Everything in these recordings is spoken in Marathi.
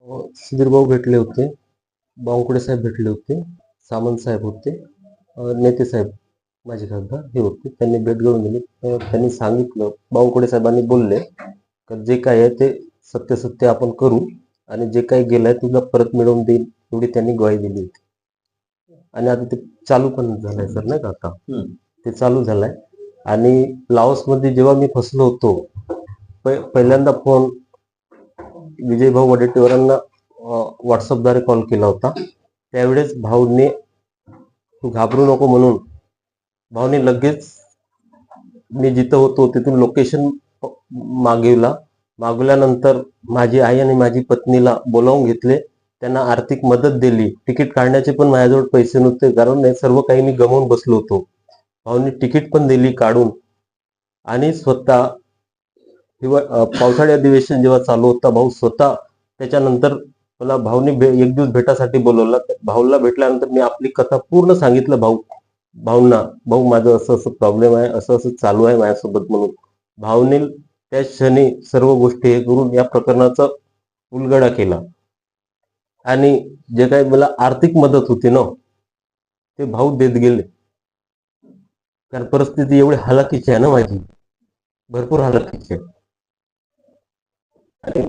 सुधीर भाऊ भेटले होते, बावनकुळे साहेब भेटले होते, सामंत साहेब होते, नेते साहेब माझे खासदार हे होते. त्यांनी भेट घेऊन दिली. त्यांनी सांगितलं, बावनकुळे साहेबांनी बोलले तर जे काय आहे ते सत्य आपण करू आणि जे काही गेलंय तुला परत मिळवून देईल एवढी त्यांनी ग्वाही दिली होती. आणि आता ते चालू पण झालंय सर, नाही का? आता ते चालू झालंय. आणि लाओसमध्ये जेव्हा मी फसलो होतो, पहिल्यांदा फोन विजय भाऊ वडेट्टीवारांना व्हॉट्सअपद्वारे कॉल केला होता. त्यावेळेस भाऊने तू घाबरू नको म्हणून भाऊने लगेच मी जिथं होतो तिथून लोकेशन मागवल्यानंतर माझी आई आणि माझी पत्नीला बोलावून घेतले, त्यांना आर्थिक मदत दिली. तिकीट काढण्याचे पण माझ्याजवळ पैसे नव्हते, कारण हे सर्व काही मी गमावून बसलो होतो. भाऊनी तिकीट पण दिली काढून. आणि स्वतः पावसाळी अधिवेशन जेव्हा चालू होता, भाऊ स्वतः त्याच्यानंतर मला भाऊनी एक दिवस भेटासाठी बोलवलं. भाऊला भेटल्यानंतर मी आपली कथा पूर्ण सांगितलं भाऊंना. भाऊ माझं असं असं प्रॉब्लेम आहे, असं असं चालू आहे माझ्यासोबत म्हणून. भाऊने त्या क्षणी सर्व गोष्टी हे करून या प्रकरणाचा उलगडा केला. आणि जे काही मला आर्थिक मदत होती ना, ते भाऊ देत गेले. कारण परिस्थिती एवढी हालाकीची आहे ना माझी, भरपूर हालाकीची आहे. आणि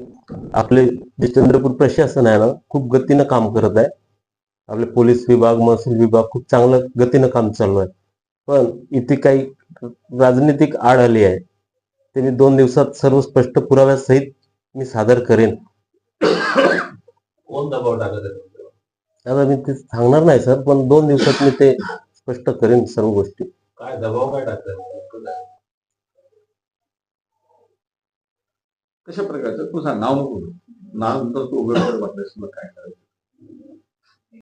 आपले जे चंद्रपूर प्रशासन आहे ना, खूप गतीनं काम करत आहे. आपले पोलीस विभाग, महसूल विभाग खूप चांगलं गतीनं काम चालू आहे. पण इथे काही राजनीतिक आड आली आहे. ते मी 2 दिवसात सर्व स्पष्ट पुराव्यासहित मी सादर करेन. कोण दबाव टाकत आहे? आता मी ते सांगणार नाही सर, पण 2 दिवसात मी ते स्पष्ट करेन सर्व गोष्टी. काय दबाव काय टाकतात? कशा प्रकारचं? तू सांग, नाव नको, नाव तर तू उघड कर वाटल्यास मग काय करायचं.